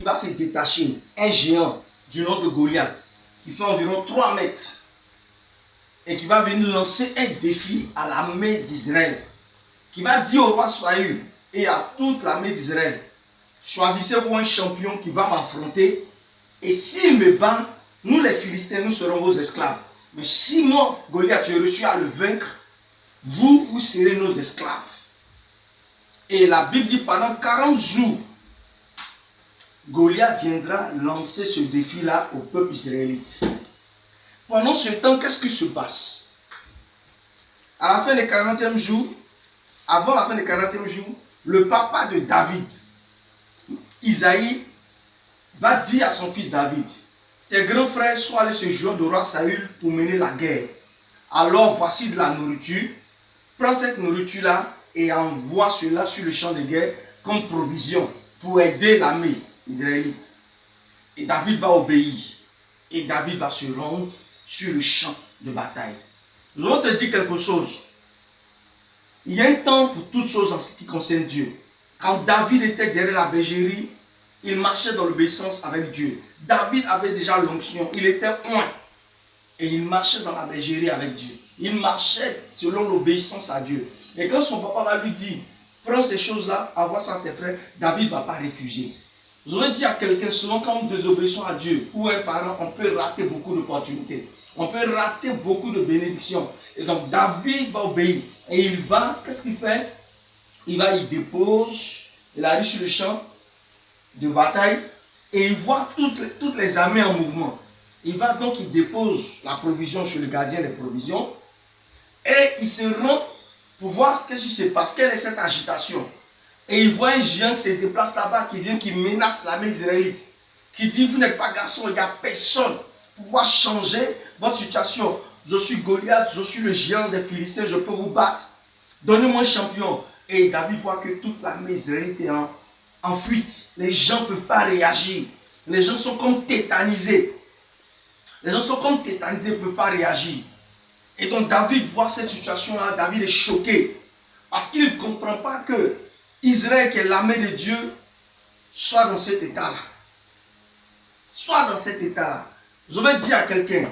va se détacher un géant du nom de Goliath, qui fait environ 3 mètres, et qui va venir lancer un défi à l'armée d'Israël, qui va dire au roi Saül et à toute l'armée d'Israël, choisissez-vous un champion qui va m'affronter, et s'il me bat, nous les Philistins, nous serons vos esclaves. Mais si moi, Goliath, j'ai réussi à le vaincre, vous serez nos esclaves. Et la Bible dit, pendant 40 jours, Goliath viendra lancer ce défi-là au peuple israélite. Pendant ce temps, qu'est-ce qui se passe? À la fin des 40e jour, avant la fin des 40e jour, le papa de David, Isaïe, va dire à son fils David, tes grands frères sont allés se joindre au roi Saül pour mener la guerre. Alors voici de la nourriture, prends cette nourriture-là et envoie cela sur le champ de guerre comme provision pour aider l'armée israélite. Et David va obéir. Et David va se rendre sur le champ de bataille. Je vais te dire quelque chose. Il y a un temps pour toutes choses en ce qui concerne Dieu. Quand David était derrière la bergerie, il marchait dans l'obéissance avec Dieu. David avait déjà l'onction, il était oint. Et il marchait dans la bergerie avec Dieu. Il marchait selon l'obéissance à Dieu. Et quand son papa va lui dire, prends ces choses-là, envoie ça à tes frères, David ne va pas refuser. Je veux dire à quelqu'un, souvent quand nous désobéissons à Dieu ou à un parent, on peut rater beaucoup d'opportunités. On peut rater beaucoup de bénédictions. Et donc David va obéir. Et il va, qu'est-ce qu'il fait? Il dépose, il arrive sur le champ de bataille et il voit toutes les armées en mouvement. Il va donc, il dépose la provision chez le gardien des provisions et il se rend pour voir qu'est-ce qui se passe, quelle est cette agitation. Et il voit un géant qui se déplace là-bas, qui vient, qui menace l'armée israélite, qui dit, vous n'êtes pas garçon, il n'y a personne pour pouvoir changer votre situation. Je suis Goliath, je suis le géant des Philistins, je peux vous battre. Donnez-moi un champion. Et David voit que toute l'armée israélite est en fuite. Les gens ne peuvent pas réagir. Les gens sont comme tétanisés. Les gens sont comme tétanisés, ne peuvent pas réagir. Et donc David voit cette situation-là, David est choqué. Parce qu'il ne comprend pas que Israël, qui est l'armée de Dieu, soit dans cet état-là. Soit dans cet état-là. Je vais dire à quelqu'un,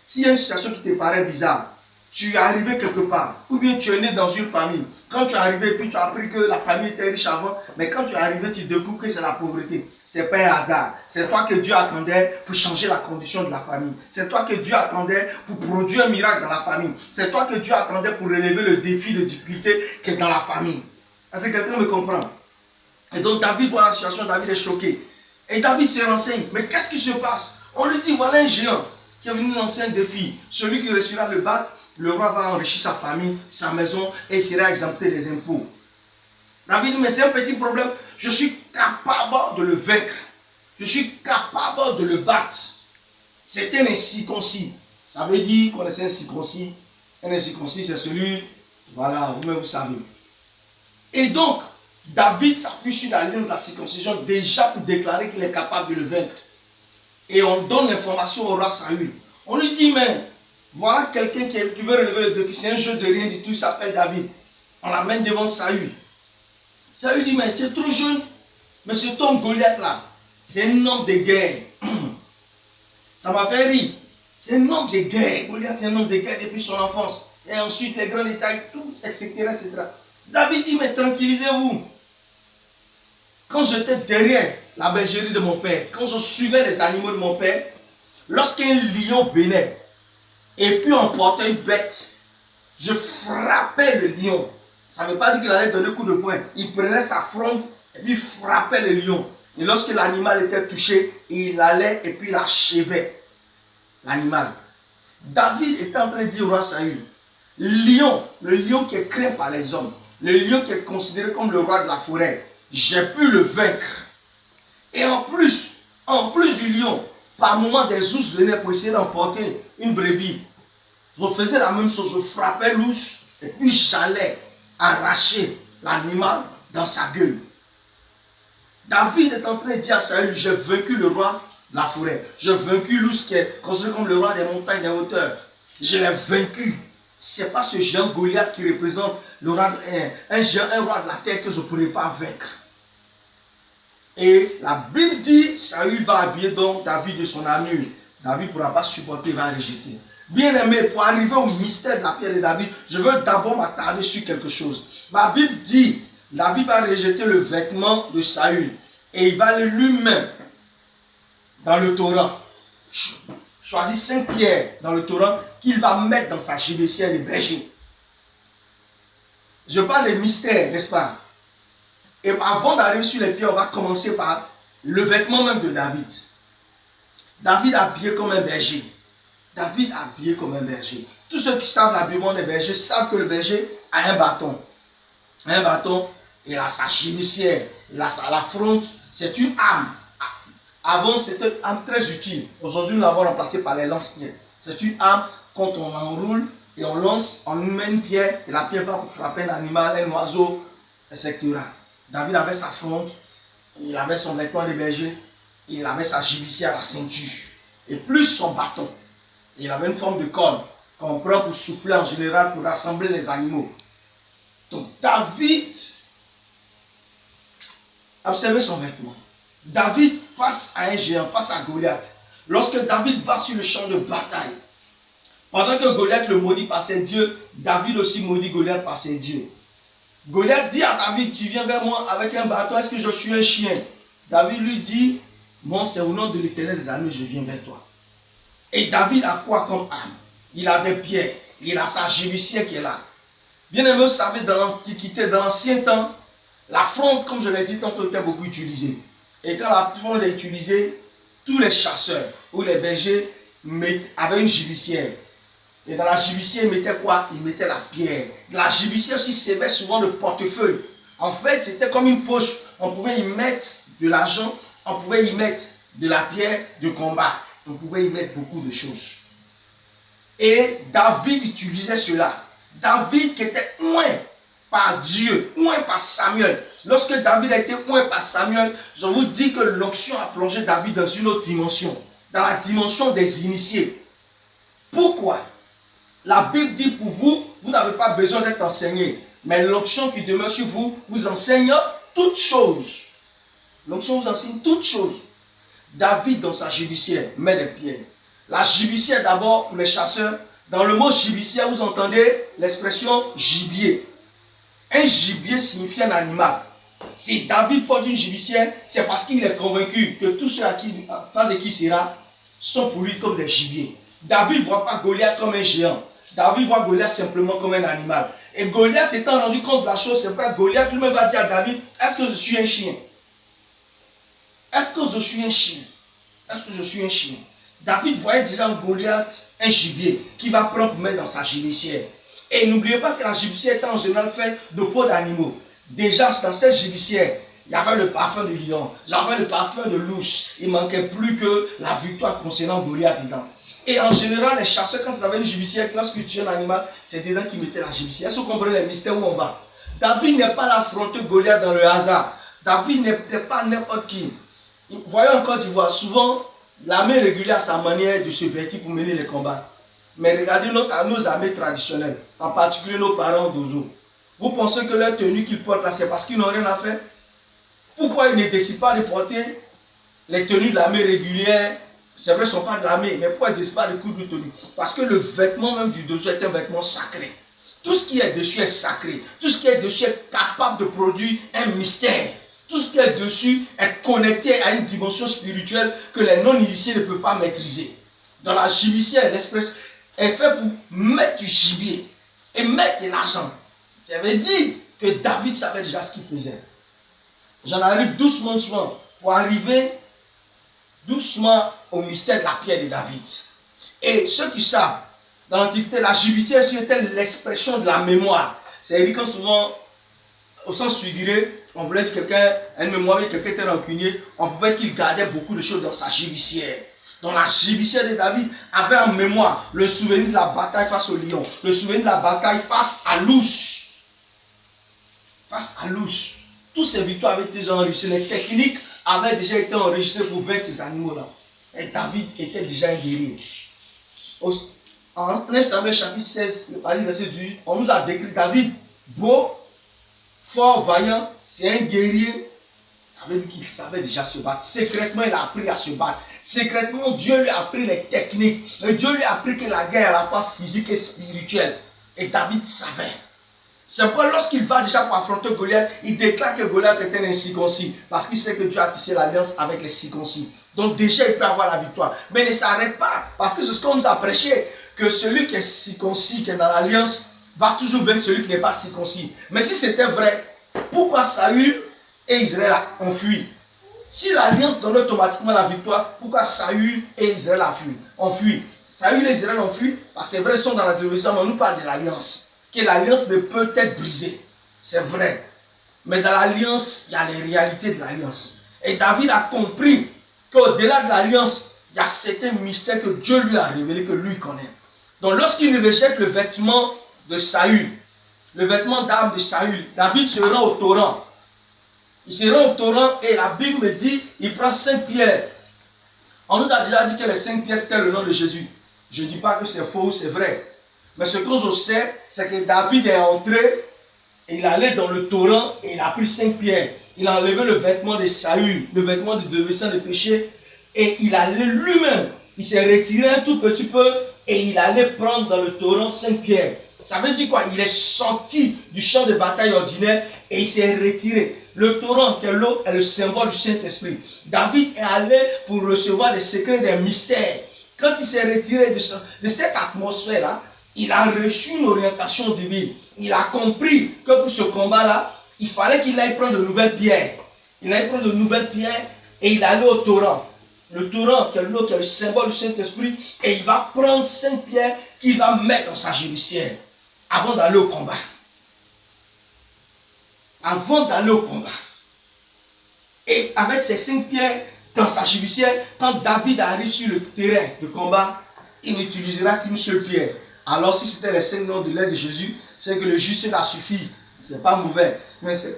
s'il y a une situation qui te paraît bizarre, tu es arrivé quelque part, ou bien tu es né dans une famille. Quand tu es arrivé, puis tu as appris que la famille était riche avant, mais quand tu es arrivé, tu découvres que c'est la pauvreté. Ce n'est pas un hasard. C'est toi que Dieu attendait pour changer la condition de la famille. C'est toi que Dieu attendait pour produire un miracle dans la famille. C'est toi que Dieu attendait pour relever le défi de difficulté qui est dans la famille. Est-ce que quelqu'un me comprend? Et donc David voit la situation, David est choqué. Et David se renseigne. Mais qu'est-ce qui se passe? On lui dit, voilà un géant qui est venu lancer un défi. Celui qui réussira le battre, le roi va enrichir sa famille, sa maison et il sera exempté des impôts. David dit, mais c'est un petit problème. Je suis capable de le vaincre. Je suis capable de le battre. C'est un incirconcis. Ça veut dire qu'on est un circoncis. Un incirconcis, c'est celui, voilà, vous-même vous savez. Et donc, David s'appuie sur la ligne de la circoncision déjà pour déclarer qu'il est capable de le vaincre. Et on donne l'information au roi Saül. On lui dit, mais voilà quelqu'un qui veut relever le défi. C'est un jeu de rien du tout, il s'appelle David. On l'amène devant Saül. Saül dit, mais tu es trop jeune. Mais ce homme Goliath là, c'est un homme de guerre. Ça m'a fait rire. C'est un homme de guerre. Goliath, c'est un homme de guerre depuis son enfance. Et ensuite, les grands détails, tout, etc., etc. David dit, mais tranquillisez-vous. Quand j'étais derrière la bergerie de mon père, quand je suivais les animaux de mon père, lorsqu'un lion venait et puis emportait une bête, je frappais le lion. Ça ne veut pas dire qu'il allait donner un coup de poing. Il prenait sa fronde et puis frappait le lion. Et lorsque l'animal était touché, il allait et puis il achevait l'animal. David était en train de dire au roi Saül, lion, le lion qui est craint par les hommes, le lion qui est considéré comme le roi de la forêt, j'ai pu le vaincre. Et en plus du lion, par moment des ours venaient pour essayer d'emporter une brebis. Je faisais la même chose, je frappais l'ours et puis j'allais arracher l'animal dans sa gueule. David est en train de dire à Saül, j'ai vaincu le roi de la forêt. J'ai vaincu l'ours qui est considéré comme le roi des montagnes, des hauteurs. Je l'ai vaincu. Ce n'est pas ce géant Goliath qui représente le roi, un roi de la terre que je ne pourrais pas vaincre. Et la Bible dit Saül va habiller donc David de son armure. David ne pourra pas supporter, il va rejeter. Bien aimé, pour arriver au mystère de la pierre de David, je veux d'abord m'attarder sur quelque chose. Ma Bible dit, David va rejeter le vêtement de Saül et il va aller lui-même dans le torrent. Choisit 5 pierres dans le torrent qu'il va mettre dans sa gibecière de berger. Je parle des mystères, n'est-ce pas? Et avant d'arriver sur les pierres, on va commencer par le vêtement même de David. David habillé comme un berger. David habillé comme un berger. Tous ceux qui savent l'habillement des bergers savent que le berger a un bâton. Un bâton, il a sa gibecière, il a la fronte. C'est une arme. Avant, c'était une arme très utile. Aujourd'hui, nous l'avons remplacée par les lance-pierres. C'est une arme, quand on enroule et on lance, on met une pierre et la pierre va pour frapper un animal, un oiseau, etc. David avait sa fronte, il avait son vêtement de berger, il avait sa gibecière à la ceinture et plus son bâton. Il avait une forme de corde qu'on prend pour souffler en général pour rassembler les animaux. Donc David, observez son vêtement. David face à un géant, face à Goliath. Lorsque David va sur le champ de bataille, pendant que Goliath le maudit par ses dieux, David aussi maudit Goliath par ses dieux. Goliath dit à David, tu viens vers moi avec un bâton, est-ce que je suis un chien? David lui dit, non, c'est au nom de l'Éternel des armées, je viens vers toi. Et David a quoi comme arme? Il a des pierres, il a sa gibecière qui est là. Bien aimé, vous savez, dans l'Antiquité, dans l'ancien temps, la fronde, comme je l'ai dit tantôt, était beaucoup utilisée. Et quand la fronde est utilisée, tous les chasseurs ou les bergers avaient une gibecière. Et dans la gibecière, ils mettaient quoi? Ils mettaient la pierre. La gibecière aussi servait souvent de portefeuille. En fait, c'était comme une poche. On pouvait y mettre de l'argent, on pouvait y mettre de la pierre de combat. On pouvait y mettre beaucoup de choses. Et David utilisait cela. David qui était oint par Dieu, oint par Samuel. Lorsque David a été oint par Samuel, je vous dis que l'onction a plongé David dans une autre dimension. Dans la dimension des initiés. Pourquoi? La Bible dit pour vous, vous n'avez pas besoin d'être enseigné. Mais l'onction qui demeure sur vous, vous enseigne toutes choses. L'onction vous enseigne toutes choses. David, dans sa gibecière, met des pierres. La gibecière, d'abord, pour les chasseurs, dans le mot gibecière, vous entendez l'expression gibier. Un gibier signifie un animal. Si David porte une gibecière, c'est parce qu'il est convaincu que tous ceux à qui face qui sera sont pour lui comme des gibiers. David ne voit pas Goliath comme un géant. David voit Goliath simplement comme un animal. Et Goliath s'étant rendu compte de la chose, c'est pourquoi Goliath lui-même va dire à David, est-ce que je suis un chien? Est-ce que je suis un chien? Est-ce que je suis un chien? David voyait déjà en Goliath un gibier qui va prendre pour mettre dans sa gibecière. Et n'oubliez pas que la gibecière était en général faite de peaux d'animaux. Déjà, dans cette gibecière, il y avait le parfum de lion, j'avais le parfum de louche. Il ne manquait plus que la victoire concernant Goliath dedans. Et en général, les chasseurs, quand ils avaient une gibecière, lorsqu'ils tuaient un animal, c'est dedans qu'ils mettaient la gibecière. Est-ce que vous comprenez les mystères où on va? David n'est pas l'affronter Goliath dans le hasard. David n'était pas n'importe qui. Voyons en Côte d'Ivoire, souvent, l'armée régulière a sa manière de se vêtir pour mener les combats. Mais regardez nos armées traditionnelles, en particulier nos parents d'Ozo. Vous pensez que leur tenue qu'ils portent là, c'est parce qu'ils n'ont rien à faire? Pourquoi ils ne décident pas de porter les tenues de l'armée régulière? C'est vrai, ils ne sont pas de l'armée, mais pourquoi ils ne décident pas de coudre de tenue? Parce que le vêtement même du Dozo est un vêtement sacré. Tout ce qui est dessus est sacré. Tout ce qui est dessus est capable de produire un mystère. Tout ce qui est dessus est connecté à une dimension spirituelle que les non-initiés ne peuvent pas maîtriser. Dans la gibecière, l'esprit est fait pour mettre du gibier et mettre de l'argent. Ça veut dire que David savait déjà ce qu'il faisait. J'en arrive doucement pour arriver doucement au mystère de la pierre de David. Et ceux qui savent, dans l'Antiquité, la gibecière c'était l'expression de la mémoire. C'est-à-dire quand souvent, au sens figuré, on voulait dire quelqu'un, une mémoire, quelqu'un était rancunier, on pouvait dire qu'il gardait beaucoup de choses dans sa gibecière. Donc la gibecière de David avait en mémoire le souvenir de la bataille face au lion, le souvenir de la bataille face à l'ours. Face à l'ours. Toutes ces victoires avaient été déjà enregistrées, les techniques avaient déjà été enregistrées pour vaincre ces animaux-là. Et David était déjà un guerrier. En 1 Samuel chapitre 16, le verset 18, on nous a décrit David beau, fort, vaillant, c'est un guerrier. Ça Ça veut dire qu'il savait déjà se battre. Secrètement, il a appris à se battre. Secrètement, Dieu lui a appris les techniques. Et Dieu lui a appris que la guerre est à la fois physique et spirituelle. Et David savait. C'est pourquoi lorsqu'il va déjà pour affronter Goliath, il déclare que Goliath était un incirconcis. Parce qu'il sait que Dieu a tissé l'alliance avec les circoncis. Donc déjà, il peut avoir la victoire. Mais il ne s'arrête pas. Parce que c'est ce qu'on nous a prêché. Que celui qui est circoncis, qui est dans l'alliance, va toujours vaincre celui qui n'est pas circoncis. Mais si c'était vrai, pourquoi Saül et Israël ont fui? Si l'alliance donne automatiquement la victoire, pourquoi Saül et Israël ont fui? Saül et Israël ont fui parce que c'est vrai, ils sont dans la télévision, mais on nous parle de l'alliance. Que l'alliance ne peut être brisée. C'est vrai. Mais dans l'alliance, il y a les réalités de l'alliance. Et David a compris qu'au-delà de l'alliance, il y a certains mystères que Dieu lui a révélés, que lui connaît. Donc lorsqu'il rejette le vêtement de Saül, le vêtement d'armes de Saül, David se rend au torrent. Il se rend au torrent et la Bible me dit, il prend 5 pierres. On nous a déjà dit que les 5 pierres c'était le nom de Jésus. Je ne dis pas que c'est faux ou c'est vrai. Mais ce que je sais, c'est que David est entré, il allait dans le torrent et il a pris 5 pierres. Il a enlevé le vêtement de Saül, le vêtement de devissant de péché, et il allait lui-même, il s'est retiré un tout petit peu et il allait prendre dans le torrent 5 pierres. Ça veut dire quoi? Il est sorti du champ de bataille ordinaire et il s'est retiré. Le torrent, qui est l'eau, est le symbole du Saint-Esprit. David est allé pour recevoir des secrets, des mystères. Quand il s'est retiré de cette atmosphère-là, il a reçu une orientation divine. Il a compris que pour ce combat-là, il fallait qu'il aille prendre de nouvelles pierres. Il allait prendre de nouvelles pierres et il allait au torrent. Le torrent, qui est l'eau, qui est le symbole du Saint-Esprit, et il va prendre 5 pierres qu'il va mettre dans sa gélissière avant d'aller au combat. Avant d'aller au combat. Et avec ces 5 pierres dans sa gélissière, quand David arrive sur le terrain de combat, il n'utilisera qu'une seule pierre. Alors si c'était les 5 noms de l'aide de Jésus, c'est que le juste a suffi. Ce n'est pas mauvais. Mais ce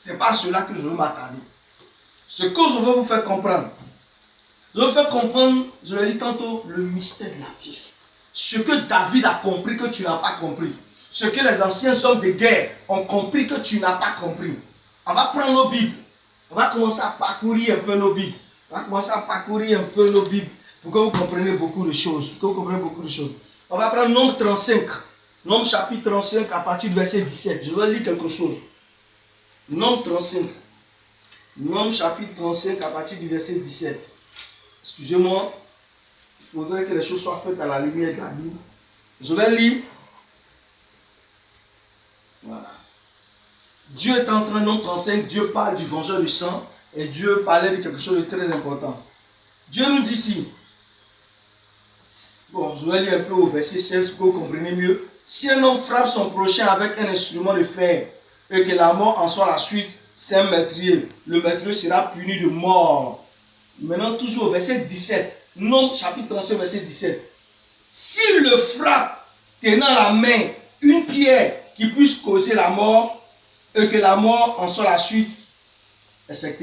n'est pas cela que je veux m'attarder. Ce que je veux vous faire comprendre, je veux faire comprendre, je l'ai dit tantôt, le mystère de la pierre. Ce que David a compris que tu n'as pas compris. Ce que les anciens hommes de guerre ont compris que tu n'as pas compris. On va prendre nos Bibles. On va commencer à parcourir un peu nos Bibles. On va commencer à parcourir un peu nos Bibles pour que vous compreniez beaucoup de choses. On va prendre Nombre 35. Nombre chapitre 35 à partir du verset 17. Je vais lire quelque chose. Nombre 35. Nombre chapitre 35 à partir du verset 17. Excusez-moi. Il faudrait que les choses soient faites à la lumière de la Bible. Je vais lire. Voilà. Dieu est en train, Nombre 35, Dieu parle du vengeur du sang. Et Dieu parlait de quelque chose de très important. Dieu nous dit ici. Bon, je vais lire un peu au verset 16 pour que vous compreniez mieux. Si un homme frappe son prochain avec un instrument de fer et que la mort en soit la suite, c'est un meurtrier. Le meurtrier sera puni de mort. Maintenant, toujours au verset 17. Nombre chapitre 35, verset 17. S'il le frappe, tenant la main une pierre qui puisse causer la mort, et que la mort en soit la suite, etc.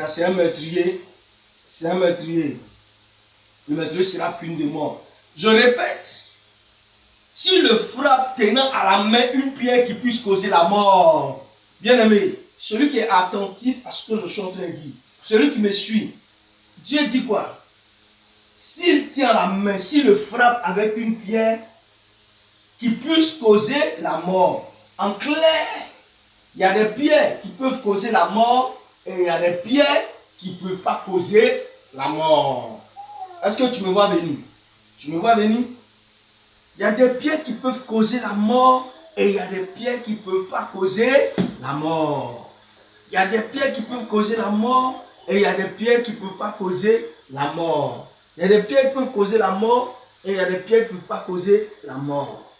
C'est un meurtrier. C'est un meurtrier. Le meurtrier sera puni de mort. Je répète. S'il le frappe tenant à la main une pierre qui puisse causer la mort, bien aimé, celui qui est attentif à ce que je suis en train de dire, celui qui me suit, Dieu dit quoi? S'il tient la main, s'il le frappe avec une pierre qui puisse causer la mort. En clair, il y a des pierres qui peuvent causer la mort et il y a des pierres qui ne peuvent pas causer la mort. Est-ce que tu me vois venir? Tu me vois venir? Il y a des pierres qui peuvent causer la mort et il y a des pierres qui ne peuvent pas causer la mort. Il y a des pierres qui peuvent causer la mort et il y a des pierres qui ne peuvent pas causer la mort. Il y a des pierres qui peuvent causer la mort et il y a des pierres qui ne peuvent pas causer la mort.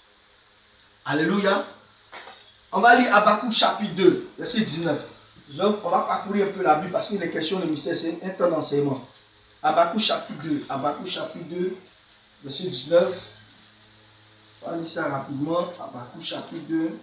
Alléluia. On va lire Habakkuk chapitre 2, verset 19. On va parcourir un peu la Bible parce qu'il est question de mystère, c'est un temps d'enseignement. Habakkuk chapitre 2, Habakkuk chapitre 2, verset 19. On va lire ça rapidement. Habakkuk chapitre 2,